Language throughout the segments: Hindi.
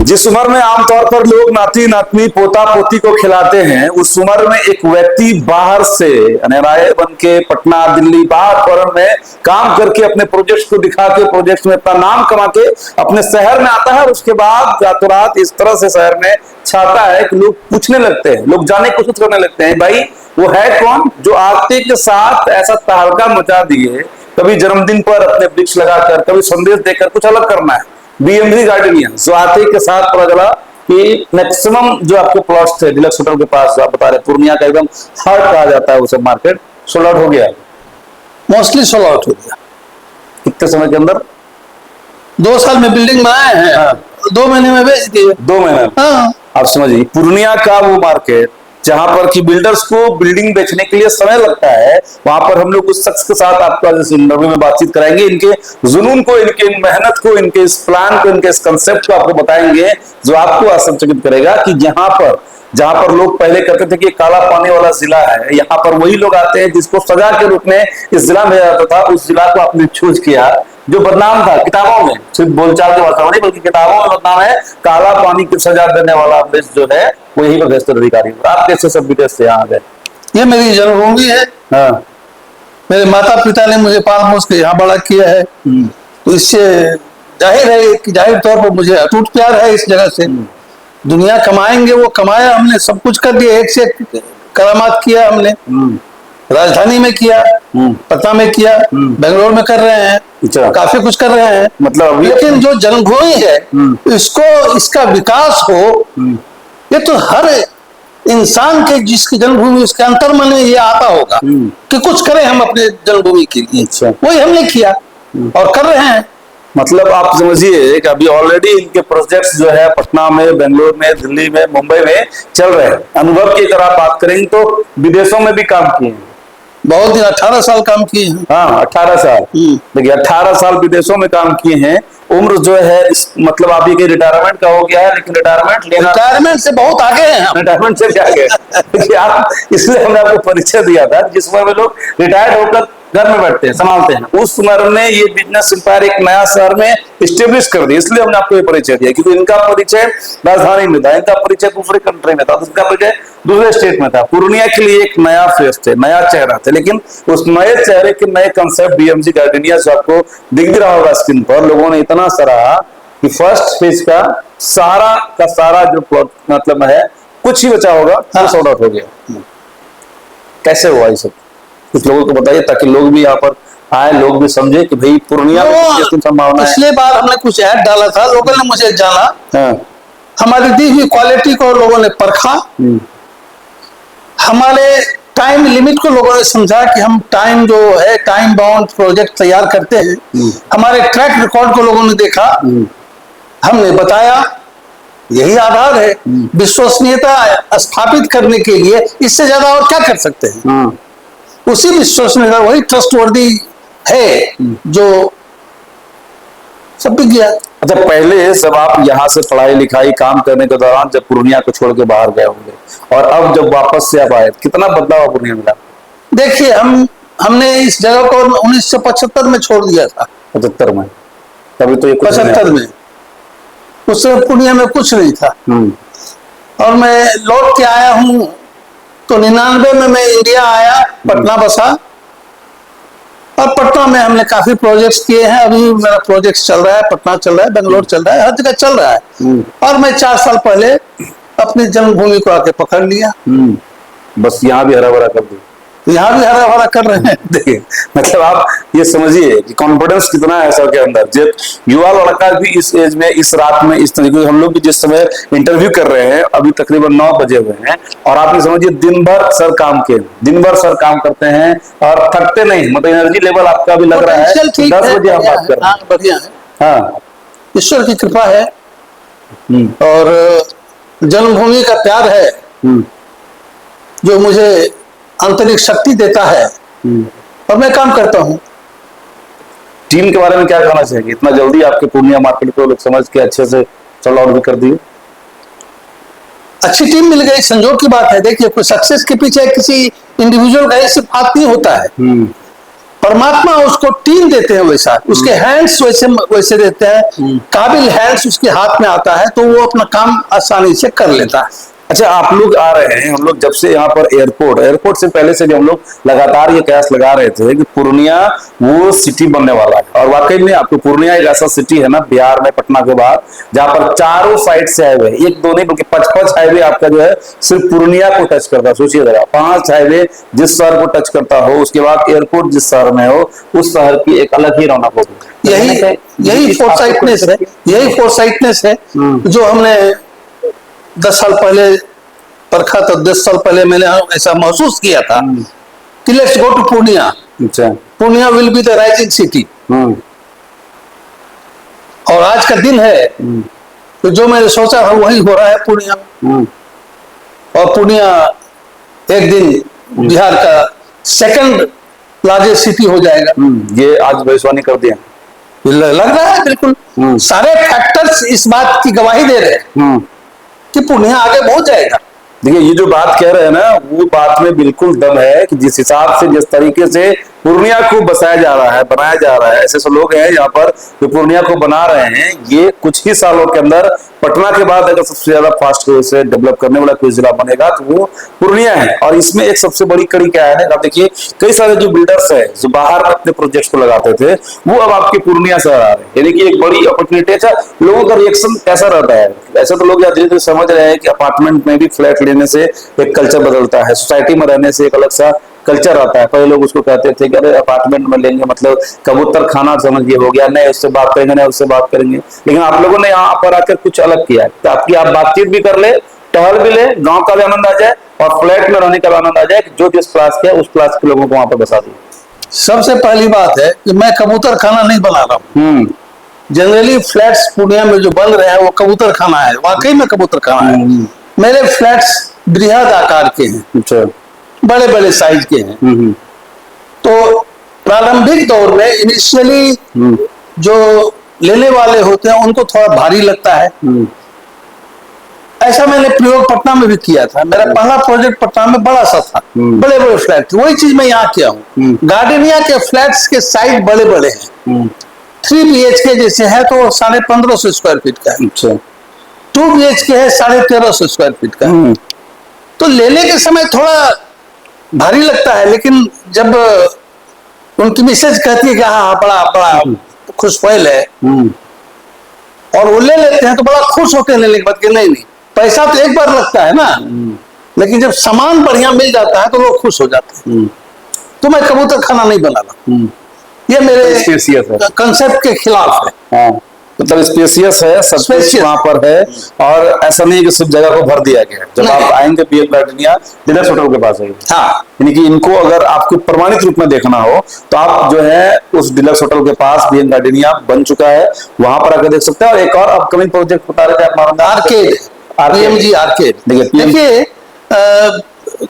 जिस उम्र में आमतौर पर लोग नाती नातनी पोता पोती को खिलाते हैं, उस उम्र में एक व्यक्ति बाहर से राय बन के पटना दिल्ली बाहर फॉरेन में काम करके अपने प्रोजेक्ट को दिखा के प्रोजेक्ट में अपना नाम कमा के अपने शहर में आता है और उसके बाद रातों रात इस तरह से शहर में छाता है कि लोग पूछने लगते हैं, लोग जाने की कोशिश करने लगते हैं, भाई वो है कौन जो आते के साथ ऐसा तहलका मचा दिए, कभी जन्मदिन पर अपने वृक्ष लगाकर, कभी संदेश देकर कुछ अलग करना है। बीएमजी गार्डनिया जो आते के साथ पता चला कि मैक्सिमम जो आपके प्लॉट्स थे डीलक्स होटल के पास, जो आप बता रहे पूर्णिया का एकदम हार्ट कहा जाता है वो सब मार्केट, सोल्ड आउट हो गया, मोस्टली सोल्ड आउट हो गया। कितने समय के अंदर? 2 साल में बिल्डिंग बनाए हैं। हाँ। 2 महीने में बेच दिए। 2 महीने? हाँ। आप समझिए पूर्णिया का वो मार्केट जहां पर कि बिल्डर्स को बिल्डिंग बेचने के लिए समय लगता है, वहां पर हम लोग उस शख्स के साथ आपका जैसे इंटरव्यू में बातचीत कराएंगे, इनके जुनून को, इनके मेहनत को, इनके इस प्लान को, इनके इस कंसेप्ट को आपको बताएंगे जो आपको आश्चर्यचकित करेगा कि जहां पर लोग पहले कहते थे कि काला पानी वाला जिला है, यहाँ पर वही लोग आते हैं जिसको सजा के रूप में इस जिला में जाता था, उस जिला को आपने चूज किया जो बदनाम था किताबों में, सिर्फ बोलचाल के भाषा में नहीं बल्कि किताबों में बदनाम है, काला पानी की सजा देने वाला देश जो है वो यही पर भेजते अधिकारी। आप कैसे सब विदेश से यहाँ आ गए? ये मेरी जन्मभूमि है। हाँ। मेरे माता पिता ने मुझे पाल पोस के यहाँ बड़ा किया है, तो इससे जाहिर है कि जाहिर तौर पर मुझे अटूट प्यार है इस जगह से। दुनिया कमाएंगे वो कमाया, हमने सब कुछ कर दिया, एक से एक करामात किया हमने। राजधानी में किया, पटना में किया, बेंगलोर में कर रहे हैं, काफी कुछ कर रहे हैं, मतलब लेकिन जो जन्मभूमि है इसको, इसका विकास हो, ये तो हर इंसान के जिसकी जन्मभूमि उसके अंतर्मन में ये आता होगा कि कुछ करें हम अपने जन्मभूमि के लिए। अच्छा। वही हमने किया और कर रहे हैं। मतलब आप समझिए कि अभी ऑलरेडी इनके प्रोजेक्ट्स जो है पटना में, बेंगलोर में, दिल्ली में, मुंबई में चल रहे हैं। अनुभव की अगर आप बात करेंगे तो विदेशों में भी काम किए हैं, बहुत दिन 18 साल काम किए हैं। हाँ 18 साल, देखिए 18 साल विदेशों में काम किए हैं। उम्र जो है मतलब आप ये रिटायरमेंट का हो गया है, लेकिन रिटायरमेंट से बहुत आगे हैं, रिटायरमेंट से आगे आप, इसलिए हमने आपको परिचय दिया था जिस उम्र में लोग रिटायर्ड होकर घर में बैठते हैं, संभालते हैं, उस उम्र में ये बिजनेस एम्पायर एक नया शहर में स्टेब्लिश कर दिया, इसलिए हमने आपको ये परिचय दिया क्योंकि इनका परिचय राजधानी में था, इनका परिचय दूसरे कंट्री में था, इनका परिचय दूसरे स्टेट में था। पूर्णिया के लिए एक नया फेस थे, नया चेहरा थे, लेकिन उस नए चेहरे के नए कंसेप्ट बीएमजी गार्डनिया जो आपको दिख रहा होगा स्क्रीन पर, लोगों ने इतना सराहा कि फर्स्ट फेज का सारा जो प्लॉट मतलब है कुछ ही बचा होगा, सोल्ड आउट हो गया। कैसे हुआ ये सब कुछ लोगों को बताइए ताकि लोग भी यहाँ पर आए, लोग भी समझे कि भाई पूर्णिया में संभावना है। पिछले बार हमने कुछ ऐड डाला था, लोगों ने मुझे जाना। हाँ। हमारी दी हुई क्वालिटी को लोगों ने परखा, हमारे टाइम लिमिट को लोगों ने समझा कि हम टाइम जो है टाइम बाउंड प्रोजेक्ट तैयार करते हैं, हमारे ट्रैक रिकॉर्ड को लोगों ने देखा, हमने बताया यही आधार है। विश्वसनीयता स्थापित करने के लिए इससे ज्यादा और क्या कर सकते हैं? उसी विश्वसनीयता, वही ट्रस्टवर्दी है जो सब बिक गया। अच्छा, पहले सब आप यहाँ से पढ़ाई लिखाई काम करने के दौरान जब पूर्णिया को छोड़ के बाहर गए होंगे और अब जब वापस से आप आए, कितना बदलाव पूर्णिया मिला? देखिए हमने इस जगह को 1975 में छोड़ दिया था। 75 में? तभी तो ये 75 में, उससे पूर्णिया में कुछ नहीं था। और मैं लौट के आया हूँ तो 99 में मैं इंडिया आया, पटना बसा और पटना में हमने काफी प्रोजेक्ट्स किए हैं। अभी मेरा प्रोजेक्ट चल रहा है, पटना चल रहा है, बेंगलोर चल रहा है, हर जगह चल रहा है। और मैं 4 साल पहले अपनी जन्मभूमि को आके पकड़ लिया, बस यहाँ भी हरा भरा कर दिया, यहाँ भी हरा भरा कर रहे हैं। देखिए मतलब आप ये समझिए कि कॉन्फिडेंस कितना है सर के अंदर। जब युवा लड़का भी इस एज में, इस रात में, इस तरीके से हम लोग भी जिस समय इंटरव्यू कर रहे हैं, अभी तकरीबन 9 बजे हुए हैं और आप ये समझिए दिन भर सर काम करते हैं और थकते नहीं, मतलब एनर्जी लेवल आपका भी लग रहा है 10 बजे आप बात कर रहे हैं। बढ़िया है, हाँ ईश्वर की कृपा है और जन्मभूमि का प्यार है जो मुझे आंतरिक शक्ति देता है और मैं काम करता हूँ। टीम के बारे में क्या कहना चाहिए? इतना जल्दी आपके पूर्णिया मार्केट को लोग समझ के अच्छे से सोल्ड आउट भी कर दिए। अच्छी टीम मिल गई, संजोग की बात है। देखिए कोई सक्सेस के पीछे किसी इंडिविजुअल का सिर्फ हाथ नहीं होता है, परमात्मा उसको टीम देते हैं वैसा, उसके हैंड्स वैसे वैसे देते हैं, काबिल हैंड्स उसके हाथ में आता है तो वो अपना काम आसानी से कर लेता है। अच्छा, आप लोग आ रहे हैं, हम लोग जब से यहाँ पर एयरपोर्ट से पहले से भी हम लोग लगातार ये कयास लगा रहे थे कि पूर्णिया वो सिटी बनने वाला है। और वाकई में आपको पूर्णिया एक ऐसा सिटी है ना बिहार में, पटना के बाद, जहां पर चारों साइड से हाईवे, एक दो नहीं बल्कि 5 हाईवे आपका जो है सिर्फ पूर्णिया को टच करता है। सोचिए जरा, 5 हाईवे जिस शहर को टच करता हो, उसके बाद एयरपोर्ट जिस शहर में हो, उस शहर की एक अलग ही रौनक होगी। यही फोरसाइटनेस है जो हमने 10 साल पहले परखा, तो 10 साल पहले मैंने ऐसा महसूस किया था कि लेट्स गो टू पूर्णिया। अच्छा, Purnia will be the rising city. और आज का दिन है तो जो मैंने सोचा था वही हो रहा है पूर्णिया में। और पूर्णिया एक दिन बिहार का सेकंड लार्जेस्ट सिटी हो जाएगा। ये आज भविष्यवाणी कर दिया, लग रहा है बिल्कुल। सारे फैक्टर्स इस बात की गवाही दे रहे हैं कि पूर्णिया आगे पहुंच जाएगा। देखिए, ये जो बात कह रहे हैं ना, वो बात में बिल्कुल दम है कि जिस हिसाब से, जिस तरीके से पूर्णिया को बसाया जा रहा है, बनाया जा रहा है, ऐसे लोग हैं यहाँ पर जो पूर्णिया को बना रहे हैं। ये कुछ ही सालों के अंदर पटना के बाद अगर सबसे ज्यादा फास्ट वे से डेवलप करने वाला कोई जिला बनेगा तो वो पूर्णिया है। और इसमें एक सबसे बड़ी कड़ी क्या है ना, आप देखिए कई सारे जो बिल्डर्स है जो बाहर अपने प्रोजेक्ट को लगाते थे, वो अब आपके पूर्णिया शहर आ रहे हैं। यानी कि एक बड़ी अपॉर्चुनिटी। अच्छा, लोगों का रिएक्शन कैसा रहता है? ऐसा तो लोग धीरे धीरे समझ रहे हैं कि अपार्टमेंट में भी फ्लैट लेने से एक कल्चर बदलता है, सोसाइटी में रहने से एक अलग सा कल्चर आता है। पहले लोग उसको कहते थे कि अरे अपार्टमेंट में लेंगे मतलब कबूतर खाना समझिए हो गया, नहीं उससे बात करेंगे, नहीं उससे बात करेंगे। लेकिन आप लोगों ने यहाँ पर आकर कुछ अलग किया है, ताकि आप बातचीत भी कर ले, टहल भी ले, गांव का भी आनंद आ जाए और फ्लैट में रहने का भी आनंद आ जाए। जो जिस क्लास के उस क्लास के लोगों को वहां पर बसा दिए। सबसे पहली बात है कि मैं कबूतर खाना नहीं बना रहा हूँ। जनरली फ्लैट्स पूर्णिया में जो बन रहे हैं वो कबूतर खाना है, वाकई में कबूतर खाना है। मेरे फ्लैट्स बृहद आकार के हैं। अच्छा, बड़े बड़े साइज के हैं। तो प्रारंभिक दौर में इनिशियली जो लेने वाले होते हैं उनको थोड़ा भारी लगता है। ऐसा मैंने प्रयोग पटना में भी किया था। मेरा पहला प्रोजेक्ट पटना में बड़ा सा था, बड़े बड़े फ्लैट थे। वही चीज मैं यहाँ किया हूँ। गार्डनिया के फ्लैट्स के साइज बड़े बड़े हैं। 3 BHK जैसे है तो 1550 स्क्वायर फीट का है। 2 BHK है 1350 स्क्वायर फीट का। तो लेने के समय थोड़ा भारी लगता है, लेकिन जब उनकी मिसेज कहती है कि हाँ बड़ा बड़ा खुश फैल है और वो ले लेते हैं तो बड़ा खुश होते हैं लेने के बाद कि नहीं पैसा तो एक बार लगता है ना, लेकिन जब सामान बढ़िया मिल जाता है तो लोग खुश हो जाते हैं। तो मैं कबूतर खाना नहीं बना रहा, ये मेरे कंसेप्ट के खिलाफ है। मतलब स्पेसियस है, सब कुछ वहां पर है। और ऐसा नहीं है कि सिर्फ जगह को भर दिया गया। जब आप आएंगे पीएम गार्डनिया डिलक्स होटल के पास आएंगे, यानी कि इनको अगर आपको प्रमाणित रूप में देखना हो तो आप जो है उस डिलक्स होटल के पास पीएम गार्डनिया बन चुका है, वहां पर आकर देख सकते हैं। और एक और अपकमिंग प्रोजेक्ट बता रहे थे आप, आर्केड, बीएमजी आर्केड। देखिए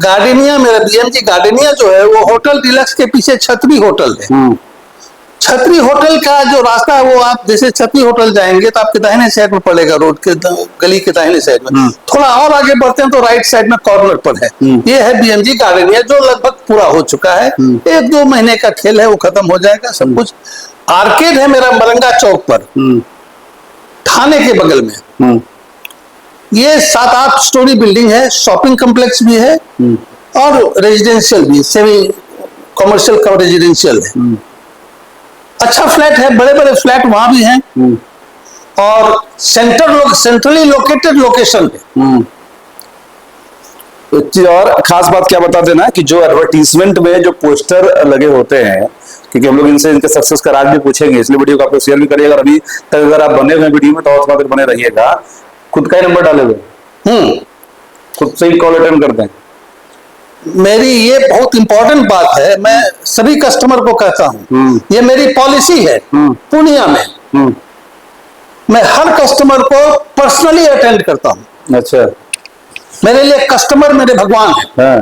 गार्डनिया, मेरा बीएमजी गार्डनिया जो है वो होटल डिलक्स के पीछे छतरी होटल है। छतरी होटल का जो रास्ता है वो आप जैसे छतरी होटल जाएंगे तो आपके दाहिने साइड में पड़ेगा, रोड के गली के दाहिने साइड में। थोड़ा और आगे बढ़ते हैं तो राइट साइड में कॉर्नर पर है। ये है बीएमजी गार्डनिया जो लगभग पूरा हो चुका है। 1-2 महीने का खेल है, वो खत्म हो जाएगा सब कुछ। आर्केड है मेरा मरंगा चौक पर, थाने के बगल में। ये 7-8 स्टोरी बिल्डिंग है, शॉपिंग कॉम्प्लेक्स भी है और रेजिडेंशियल भी, सेमी कमर्शियल का रेजिडेंशियल है। अच्छा फ्लैट है, बड़े बड़े फ्लैट वहां भी हैं और सेंट्रली लोकेटेड लोकेशन है। एक चीज और खास बात क्या बता देना कि जो एडवर्टीजमेंट में जो पोस्टर लगे होते हैं, क्योंकि हम लोग इनसे इनके सक्सेस का राज भी पूछेंगे, इसलिए वीडियो को आप लोग शेयर भी करिएगा। अभी तक अगर आप बने हुए वीडियो में तो और बने रहिएगा। खुद का ही नंबर डाले हुए, खुद से ही कॉल अटेंड करते हैं। मेरी ये बहुत इंपॉर्टेंट बात है, मैं सभी कस्टमर को कहता हूँ, ये मेरी पॉलिसी है पूर्णिया में। मैं हर कस्टमर को पर्सनली अटेंड करता हूँ। अच्छा, मेरे लिए कस्टमर मेरे भगवान है।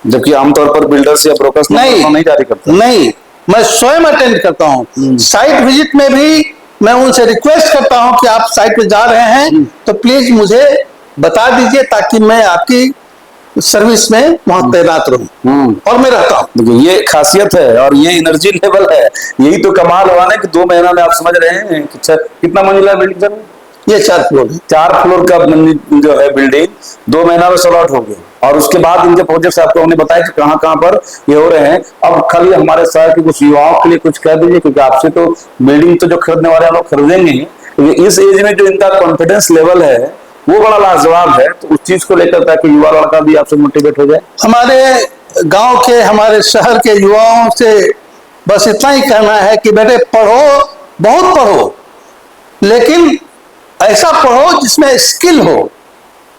जबकि आमतौर पर बिल्डर्स या ब्रोकर्स नहीं जारी करते। नहीं, मैं स्वयं अटेंड करता हूँ। साइट विजिट में भी मैं उनसे रिक्वेस्ट करता हूँ कि आप साइट पे जा रहे हैं तो प्लीज मुझे बता दीजिए ताकि मैं आपकी सर्विस में वहां तैनात रहूं, और मैं रहता हूँ। देखिए ये खासियत है और ये एनर्जी लेवल है, यही तो कमाल हुआ ना कि 2 महीना में आप समझ रहे हैं कि कितना मंजिला बिल्डिंग सर? ये 4 फ्लोर है। 4 फ्लोर का जो है बिल्डिंग 2 महीना में सोल्ड आउट हो गया। और उसके बाद इनके प्रोजेक्ट्स आपको हमने बताया कि कहाँ कहाँ पर ये हो रहे हैं। अब खाली हमारे शहर के कुछ युवाओं के लिए कुछ कह दीजिए, क्योंकि आपसे तो बिल्डिंग तो जो खरीदने वाले हैं लोग खरीदेंगे ही, क्योंकि इस एज में जो इनका कॉन्फिडेंस लेवल है वो बड़ा लाजवाब है। तो उस चीज को लेकर ताकि युवा लड़का भी आपसे मोटिवेट हो जाए। हमारे गांव के, हमारे शहर के युवाओं से बस इतना ही कहना है कि बेटे पढ़ो, बहुत पढ़ो, लेकिन ऐसा पढ़ो जिसमें स्किल हो,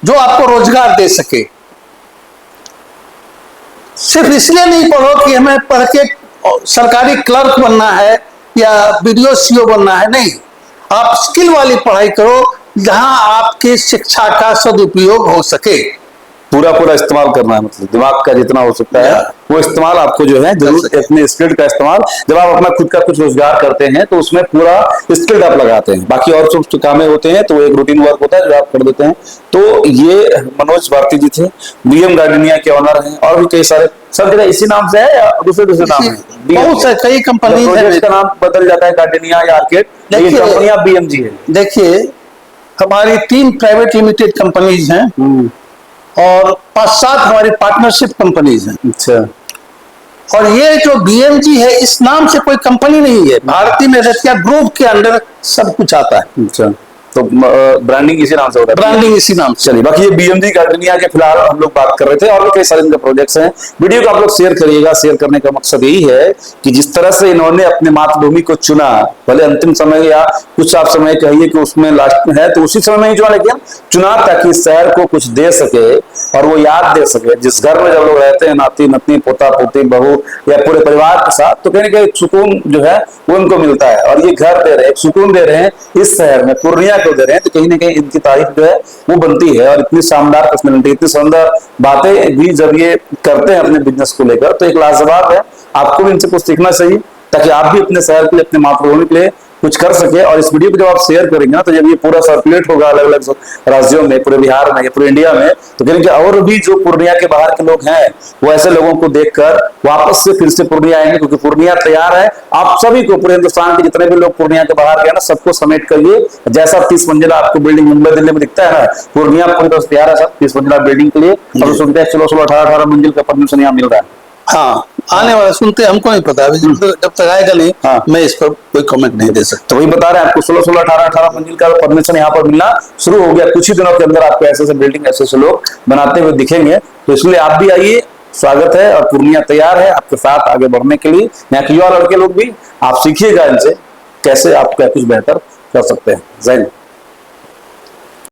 जो आपको रोजगार दे सके। सिर्फ इसलिए नहीं पढ़ो कि हमें पढ़ के सरकारी क्लर्क बनना है या बीडीओ सीओ बनना है, नहीं। आप स्किल वाली पढ़ाई करो जहां आपकी शिक्षा का सदुपयोग हो सके। पूरा इस्तेमाल करना है, मतलब दिमाग का जितना हो सकता है वो इस्तेमाल आपको जो है जरूर अपने स्किल का इस्तेमाल। जब आप अपना खुद का कुछ रोजगार करते हैं तो उसमें पूरा स्किल आप लगाते हैं, बाकी और सब कामें होते हैं तो वो एक रूटीन वर्क होता है जो आप कर देते हैं। तो ये मनोज भारती जी थे, बीएम गार्डनिया के ऑनर हैं, और भी कई सारे, सब जगह इसी नाम से है या दूसरे नाम है? बहुत से कई कंपनी का नाम बदल जाता है, गार्डनिया या आर्किड, लेकिन कंपनियां बीएमजी है। देखिए हमारी 3 प्राइवेट लिमिटेड कंपनीज हैं और 5-7 हमारी पार्टनरशिप कंपनीज हैं। अच्छा। और ये जो बीएमजी है इस नाम से कोई कंपनी नहीं है, भारतीय मेहनतिया ग्रुप के अंडर सब कुछ आता है। अच्छा, तो ब्रांडिंग इसी नाम से होता है? ब्रांडिंग इसी नाम से। चलिए, बाकी ये बीएमजी गार्डनिया के फिलहाल हम लोग बात कर रहे थे, और भी कई सारे इनके प्रोजेक्ट्स हैं। वीडियो को आप लोग शेयर करिएगा। शेयर करने का मकसद यही है कि जिस तरह से इन्होंने अपने मातृभूमि को चुना, भले अंतिम समय या कुछ आप समय कहिए कि उसमें लास्ट में है, तो उसी समय में ही चुना, लेकिन चुना ताकि इस शहर को कुछ दे सके और वो याद दे सके। जिस घर में जब लोग रहते हैं, नाती नतनी, पोता पोती, बहू या पूरे परिवार के साथ, तो कहीं ना कहीं सुकून जो है वो उनको मिलता है। और ये घर दे रहे हैं, सुकून दे रहे हैं इस शहर में, पूर्णिया को दे रहे हैं, तो कहीं ना कहीं इनकी तारीफ जो है वो बनती है। और इतनी शानदार पर्सनैलिटी, इतनी सुंदर बातें भी जब ये करते हैं अपने बिजनेस को लेकर, तो एक लाजवाब है। आपको भी इनसे कुछ सीखना चाहिए ताकि आप भी अपने शहर के लिए, अपने मातृभूमि के लिए कुछ कर सके। और इस वीडियो को जब आप शेयर करेंगे ना, तो जब ये पूरा सर्कुलेट होगा अलग अलग राज्यों में, पूरे बिहार में या पूरे इंडिया में, तो कहेंगे और भी जो पूर्णिया के बाहर के लोग हैं वो ऐसे लोगों को देखकर वापस से फिर से पूर्णिया आएंगे, क्योंकि पूर्णिया तैयार है। आप सभी को, पूरे हिंदुस्तान के जितने भी लोग पूर्णिया के बाहर गए ना, सबको समेट करिए। जैसा 30 मंजिला आपको बिल्डिंग मुंबई दिल्ली में दिखता है ना, पूर्णिया पूरी तरह तैयार है सब 30 मंजिला बिल्डिंग के लिए। और सुनते हैं 16-16, 18-18 मंजिल का परमिशन यहाँ मिल रहा है। हाँ, आने वाला सुनते, हमको नहीं पता अभी, जब तक आएगा नहीं। हाँ। मैं इस पर कोई कमेंट नहीं दे सकता। तो वही बता रहे हैं आपको, 16-16, 18-18 मंजिल का परमिशन यहाँ पर मिलना शुरू हो गया। कुछ ही दिनों के अंदर आपको ऐसे बिल्डिंग, ऐसे लोग बनाते हुए दिखेंगे। तो इसलिए आप भी आइए, स्वागत है। और पूर्णिया तैयार है आपके साथ आगे बढ़ने के लिए। यहाँ के युवा लड़के लोग भी, आप सीखिएगा इनसे कैसे आप क्या कुछ बेहतर कर सकते हैं। जय हिंद।